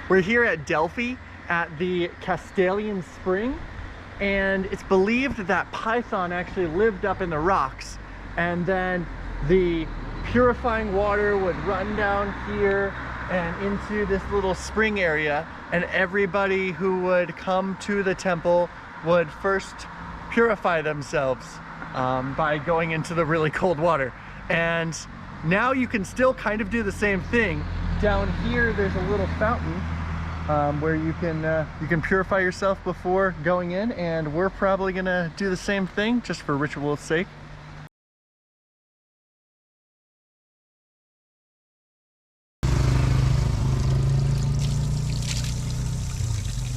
We're here at Delphi at the Castalian Spring, and it's believed that Python actually lived up in the rocks, and then the purifying water would run down here and into this little spring area, and everybody who would come to the temple would first purify themselves by going into the really cold water. And now you can still kind of do the same thing. Down here there's a little fountain where you can purify yourself before going in, and we're probably gonna do the same thing just for ritual's sake.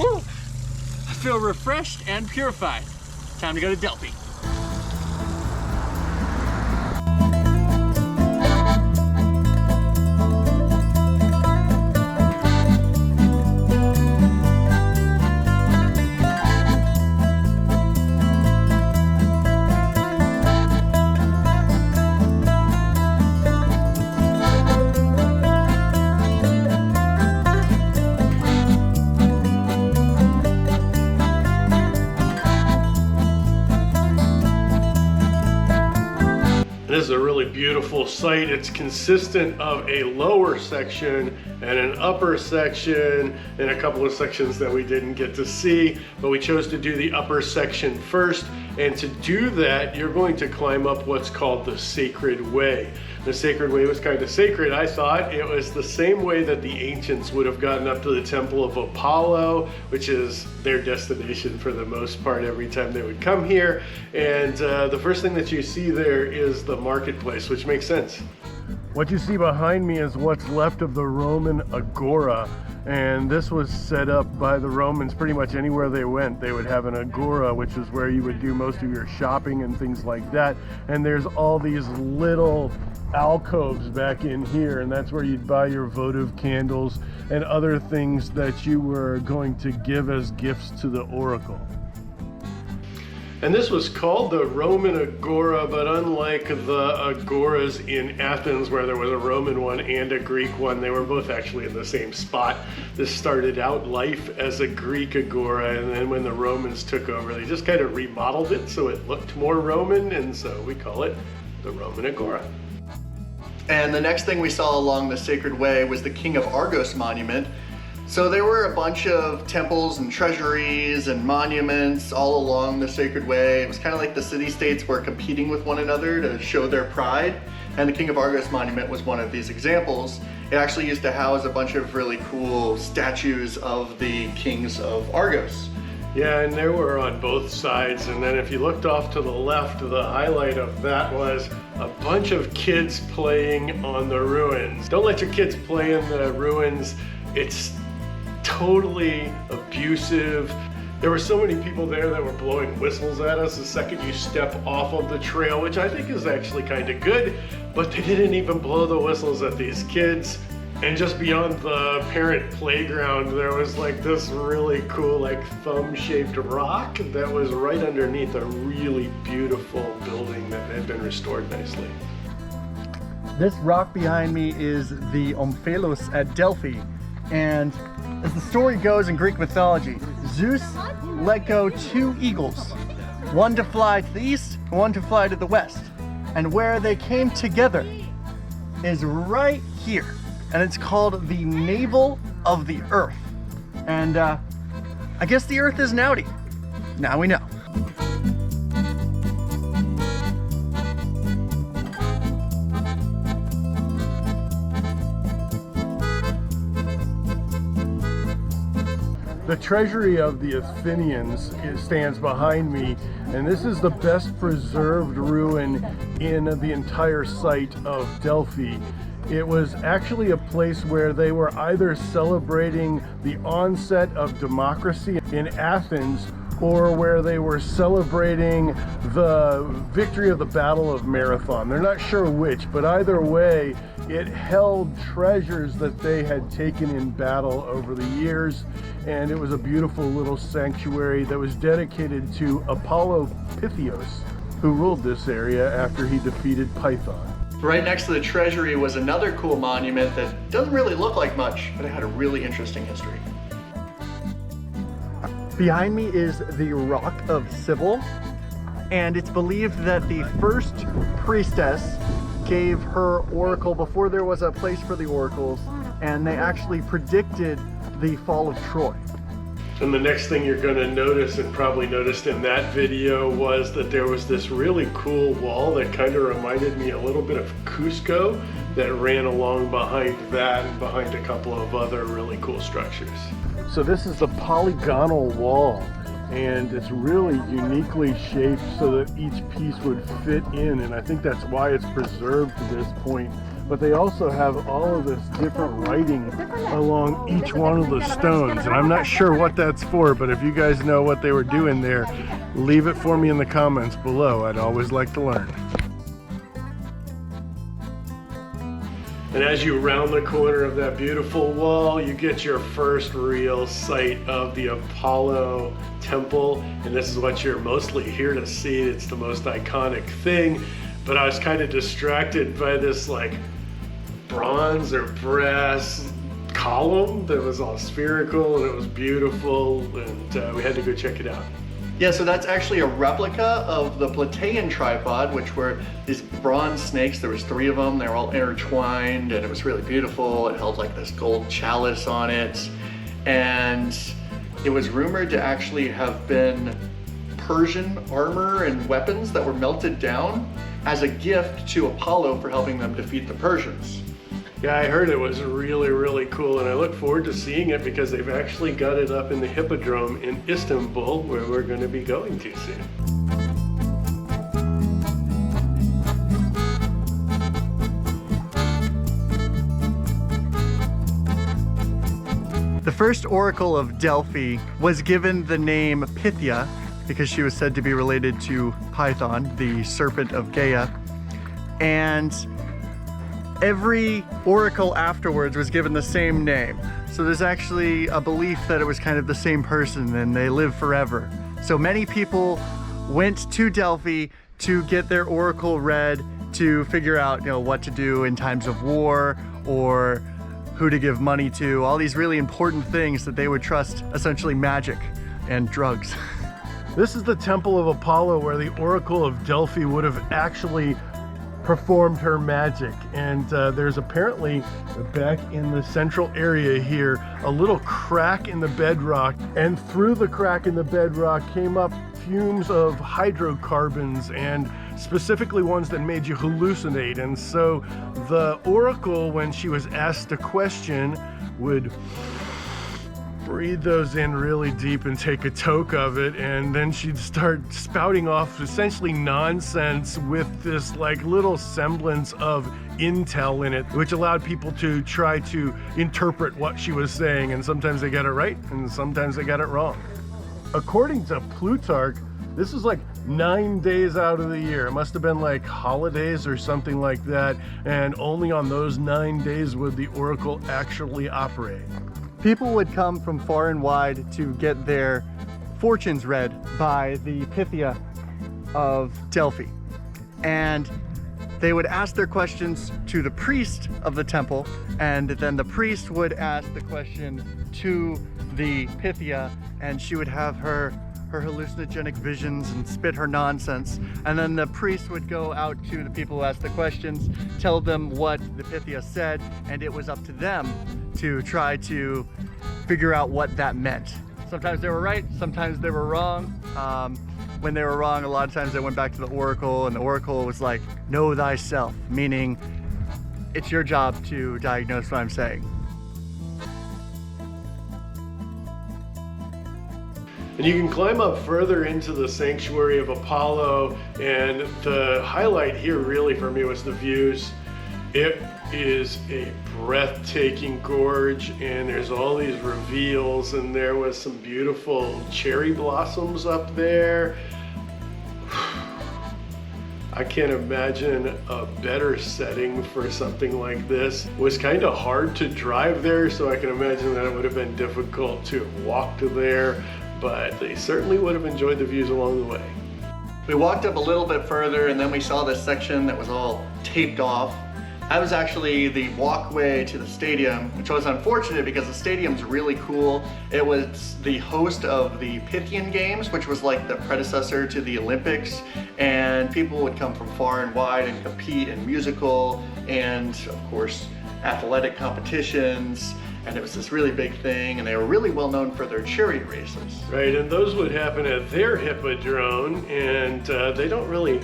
Woo! I feel refreshed and purified. Time to go to Delphi. This is a really beautiful site. It's consistent of a lower section and an upper section and a couple of sections that we didn't get to see, but we chose to do the upper section first. And to do that, you're going to climb up what's called the Sacred Way. The Sacred Way was kind of sacred. I thought it was the same way that the ancients would have gotten up to the Temple of Apollo, which is their destination for the most part every time they would come here. And the first thing that you see there is the marketplace, which makes sense. What you see behind me is what's left of the Roman Agora. And this was set up by the Romans pretty much anywhere they went. They would have an agora, which is where you would do most of your shopping and things like that. And there's all these little alcoves back in here, and that's where you'd buy your votive candles and other things that you were going to give as gifts to the oracle. And this was called the Roman Agora, but unlike the agoras in Athens, where there was a Roman one and a Greek one, they were both actually in the same spot. This started out life as a Greek agora, and then when the Romans took over, they just kind of remodeled it so it looked more Roman, and so we call it the Roman Agora. And the next thing we saw along the Sacred Way was the King of Argos monument. So there were a bunch of temples and treasuries and monuments all along the Sacred Way. It was kind of like the city-states were competing with one another to show their pride. And the King of Argos monument was one of these examples. It actually used to house a bunch of really cool statues of the kings of Argos. Yeah, and they were on both sides. And then if you looked off to the left, the highlight of that was a bunch of kids playing on the ruins. Don't let your kids play in the ruins. It's totally abusive. There were so many people there that were blowing whistles at us the second you step off of the trail, which I think is actually kind of good, but they didn't even blow the whistles at these kids. And just beyond the parent playground, there was like this really cool like thumb-shaped rock that was right underneath a really beautiful building that had been restored nicely. This rock behind me is the Omphalos at Delphi. And as the story goes in Greek mythology, Zeus let go two eagles, one to fly to the east, one to fly to the west. And where they came together is right here. And it's called the navel of the earth. And I guess the earth is naughty. Now we know. The treasury of the Athenians stands behind me, and this is the best preserved ruin in the entire site of Delphi. It was actually a place where they were either celebrating the onset of democracy in Athens, or where they were celebrating the victory of the Battle of Marathon. They're not sure which, but either way, it held treasures that they had taken in battle over the years, and it was a beautiful little sanctuary that was dedicated to Apollo Pythios, who ruled this area after he defeated Python. Right next to the treasury was another cool monument that doesn't really look like much, but it had a really interesting history. Behind me is the Rock of Cybele, and it's believed that the first priestess gave her oracle before there was a place for the oracles, and they actually predicted the fall of Troy. And the next thing you're going to notice, and probably noticed in that video, was that there was this really cool wall that kind of reminded me a little bit of Cusco that ran along behind that and behind a couple of other really cool structures. So this is a polygonal wall, and it's really uniquely shaped so that each piece would fit in, and I think that's why it's preserved to this point. But they also have all of this different writing along each one of the stones, and I'm not sure what that's for, but if you guys know what they were doing there, leave it for me in the comments below. I'd always like to learn. And as you round the corner of that beautiful wall, you get your first real sight of the Apollo temple. And this is what you're mostly here to see. It's the most iconic thing. But I was kind of distracted by this like bronze or brass column that was all spherical, and it was beautiful, and we had to go check it out. Yeah, so that's actually a replica of the Panthean Tripod, which were these bronze snakes. There was 3 of them. They were all intertwined, and it was really beautiful. It held like this gold chalice on it. And it was rumored to actually have been Persian armor and weapons that were melted down as a gift to Apollo for helping them defeat the Persians. Yeah, I heard it was really, really cool, and I look forward to seeing it because they've actually got it up in the Hippodrome in Istanbul, where we're going to be going to soon. The first oracle of Delphi was given the name Pythia because she was said to be related to Python, the serpent of Gaia. And every oracle afterwards was given the same name. So there's actually a belief that it was kind of the same person and they live forever. So many people went to Delphi to get their oracle read to figure out, what to do in times of war or who to give money to, all these really important things that they would trust, essentially magic and drugs. This is the Temple of Apollo where the Oracle of Delphi would have actually performed her magic, and there's apparently back in the central area here a little crack in the bedrock, and through the crack in the bedrock came up fumes of hydrocarbons, and specifically ones that made you hallucinate. And so the oracle, when she was asked a question, would breathe those in really deep and take a toke of it, and then she'd start spouting off essentially nonsense with this like little semblance of intel in it, which allowed people to try to interpret what she was saying, and sometimes they got it right and sometimes they got it wrong. According to Plutarch, this is like 9 days out of the year. It must have been like holidays or something like that, and only on those 9 days would the oracle actually operate. People would come from far and wide to get their fortunes read by the Pythia of Delphi. And they would ask their questions to the priest of the temple, and then the priest would ask the question to the Pythia, and she would have her hallucinogenic visions and spit her nonsense. And then the priest would go out to the people who asked the questions, tell them what the Pythia said, and it was up to them to try to figure out what that meant. Sometimes they were right, sometimes they were wrong. When they were wrong, a lot of times they went back to the oracle, and the oracle was like, know thyself, meaning it's your job to diagnose what I'm saying. And you can climb up further into the sanctuary of Apollo, and the highlight here really for me was the views. It is a breathtaking gorge, and there's all these reveals, and there was some beautiful cherry blossoms up there. I can't imagine a better setting for something like this. It was kind of hard to drive there, so I can imagine that it would have been difficult to walk to there, but they certainly would have enjoyed the views along the way. We walked up a little bit further and then we saw this section that was all taped off. That was actually the walkway to the stadium, which was unfortunate because the stadium's really cool. It was the host of the Pythian Games, which was like the predecessor to the Olympics, and people would come from far and wide and compete in musical and, of course, athletic competitions. And it was this really big thing, and they were really well known for their chariot races. Right, and those would happen at their hippodrome, and they don't really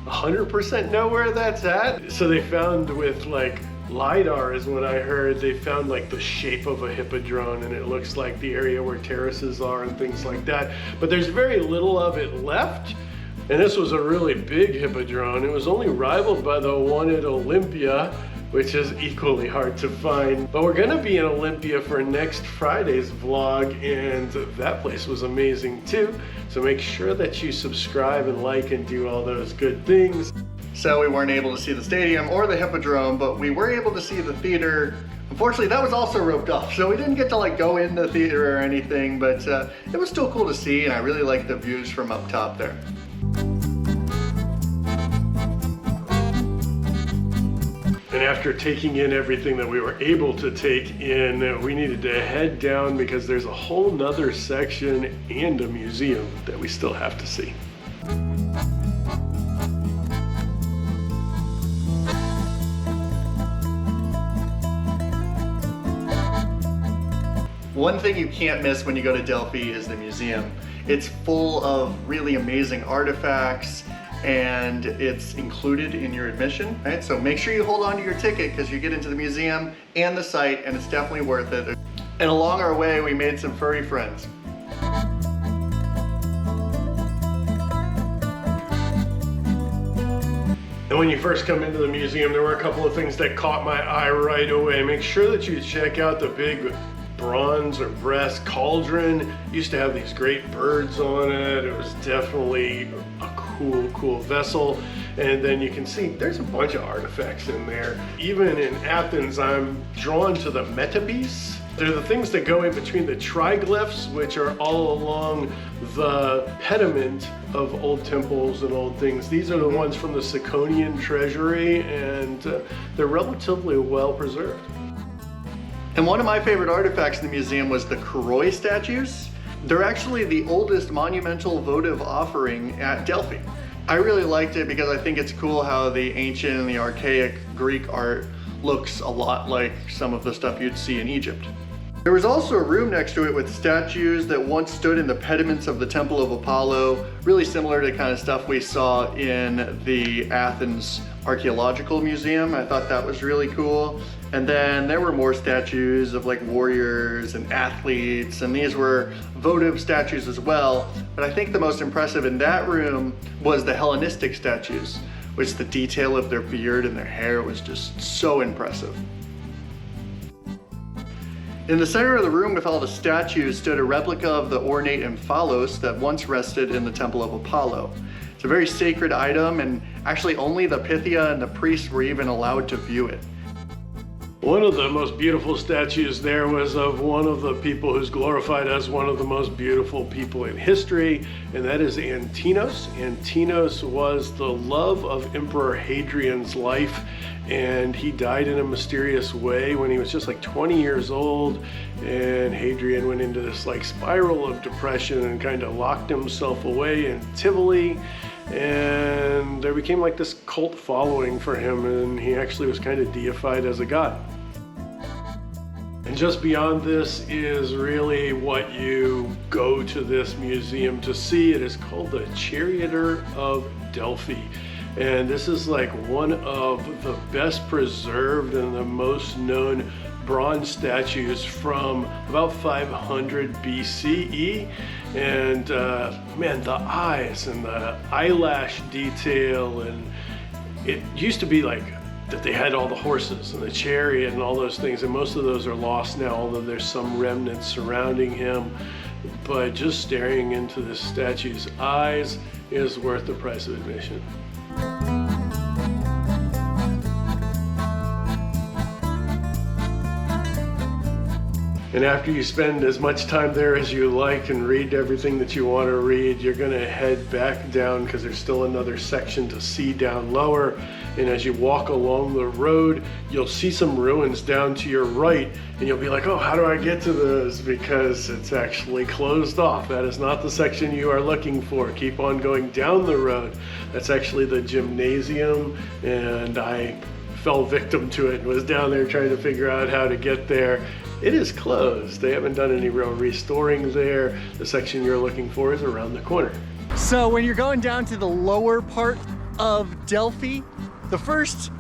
100% know where that's at. So they found with like LiDAR is what I heard, they found like the shape of a hippodrome, and it looks like the area where terraces are and things like that. But there's very little of it left. And this was a really big hippodrome. It was only rivaled by the one at Olympia, which is equally hard to find. But we're gonna be in Olympia for next Friday's vlog, and that place was amazing too. So make sure that you subscribe and like and do all those good things. So we weren't able to see the stadium or the hippodrome, but we were able to see the theater. Unfortunately, that was also roped off, so we didn't get to like go in the theater or anything, but it was still cool to see, and I really liked the views from up top there. And after taking in everything that we were able to take in, we needed to head down because there's a whole nother section and a museum that we still have to see. One thing you can't miss when you go to Delphi is the museum. It's full of really amazing artifacts, and it's included in your admission, right? So make sure you hold on to your ticket because you get into the museum and the site, and it's definitely worth it. And along our way, we made some furry friends. And when you first come into the museum, there were a couple of things that caught my eye right away. Make sure that you check out the big bronze or brass cauldron. It used to have these great birds on it. It was definitely a cool vessel. And then you can see there's a bunch of artifacts in there. Even in Athens, I'm drawn to the metabes. They're the things that go in between the triglyphs, which are all along the pediment of old temples and old things. These are the ones from the Mycenean Treasury, and they're relatively well preserved. And one of my favorite artifacts in the museum was the Koroi statues. They're actually the oldest monumental votive offering at Delphi. I really liked it because I think it's cool how the ancient and the archaic Greek art looks a lot like some of the stuff you'd see in Egypt. There was also a room next to it with statues that once stood in the pediments of the Temple of Apollo, really similar to the kind of stuff we saw in the Athens Archaeological Museum. I thought that was really cool. And then there were more statues of like warriors and athletes, and these were votive statues as well. But I think the most impressive in that room was the Hellenistic statues, which the detail of their beard and their hair was just so impressive. In the center of the room with all the statues stood a replica of the ornate Omphalos that once rested in the Temple of Apollo. It's a very sacred item, and actually only the Pythia and the priests were even allowed to view it. One of the most beautiful statues there was of one of the people who's glorified as one of the most beautiful people in history, and that is Antinos. Antinos was the love of Emperor Hadrian's life, and he died in a mysterious way when he was just like 20 years old, and Hadrian went into this like spiral of depression and kind of locked himself away in Tivoli, and there became like this cult following for him, and he actually was kind of deified as a god. And just beyond this is really what you go to this museum to see. It is called the Charioteer of Delphi. And this is like one of the best preserved and the most known bronze statues from about 500 BCE. And man, the eyes and the eyelash detail, and it used to be like that they had all the horses and the chariot and all those things, and most of those are lost now, although there's some remnants surrounding him. But just staring into this statue's eyes is worth the price of admission. And after you spend as much time there as you like and read everything that you want to read, you're going to head back down because there's still another section to see down lower. And as you walk along the road, you'll see some ruins down to your right, and you'll be like, oh, how do I get to this? Because it's actually closed off. That is not the section you are looking for. Keep on going down the road. That's actually the gymnasium, and I fell victim to it and was down there trying to figure out how to get there. It is closed. They haven't done any real restoring there. The section you're looking for is around the corner. So when you're going down to the lower part of Delphi, the first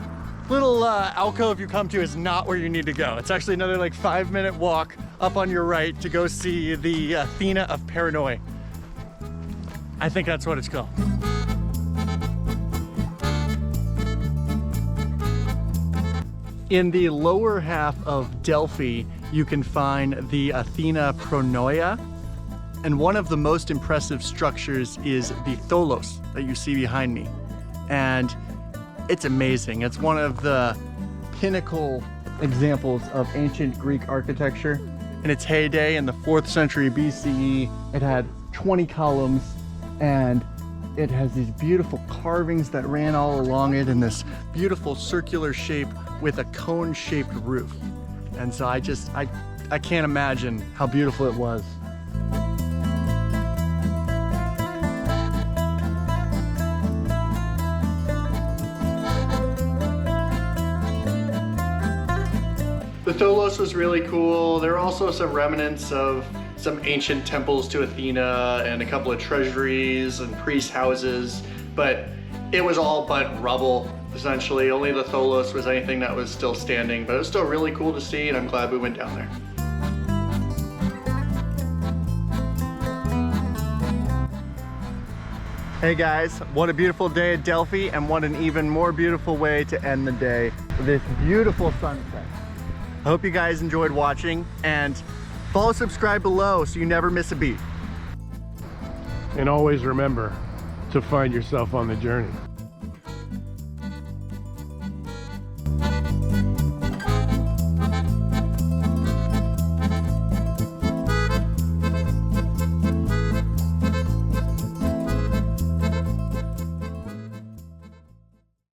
little alcove you come to is not where you need to go. It's actually another like 5-minute walk up on your right to go see the Athena of Pronaia. I think that's what it's called. In the lower half of Delphi, you can find the Athena Pronaia, and one of the most impressive structures is the Tholos that you see behind me. And it's amazing. It's one of the pinnacle examples of ancient Greek architecture. In its heyday in the 4th century BCE, it had 20 columns, and it has these beautiful carvings that ran all along it in this beautiful circular shape with a cone-shaped roof. And so I can't imagine how beautiful it was. The Tholos was really cool. There were also some remnants of some ancient temples to Athena and a couple of treasuries and priest houses, but it was all but rubble, essentially. Only the Tholos was anything that was still standing, but it was still really cool to see, and I'm glad we went down there. Hey guys, what a beautiful day at Delphi, and what an even more beautiful way to end the day. This beautiful sunset. I hope you guys enjoyed watching, and follow, subscribe below so you never miss a beat. And always remember to find yourself on the journey.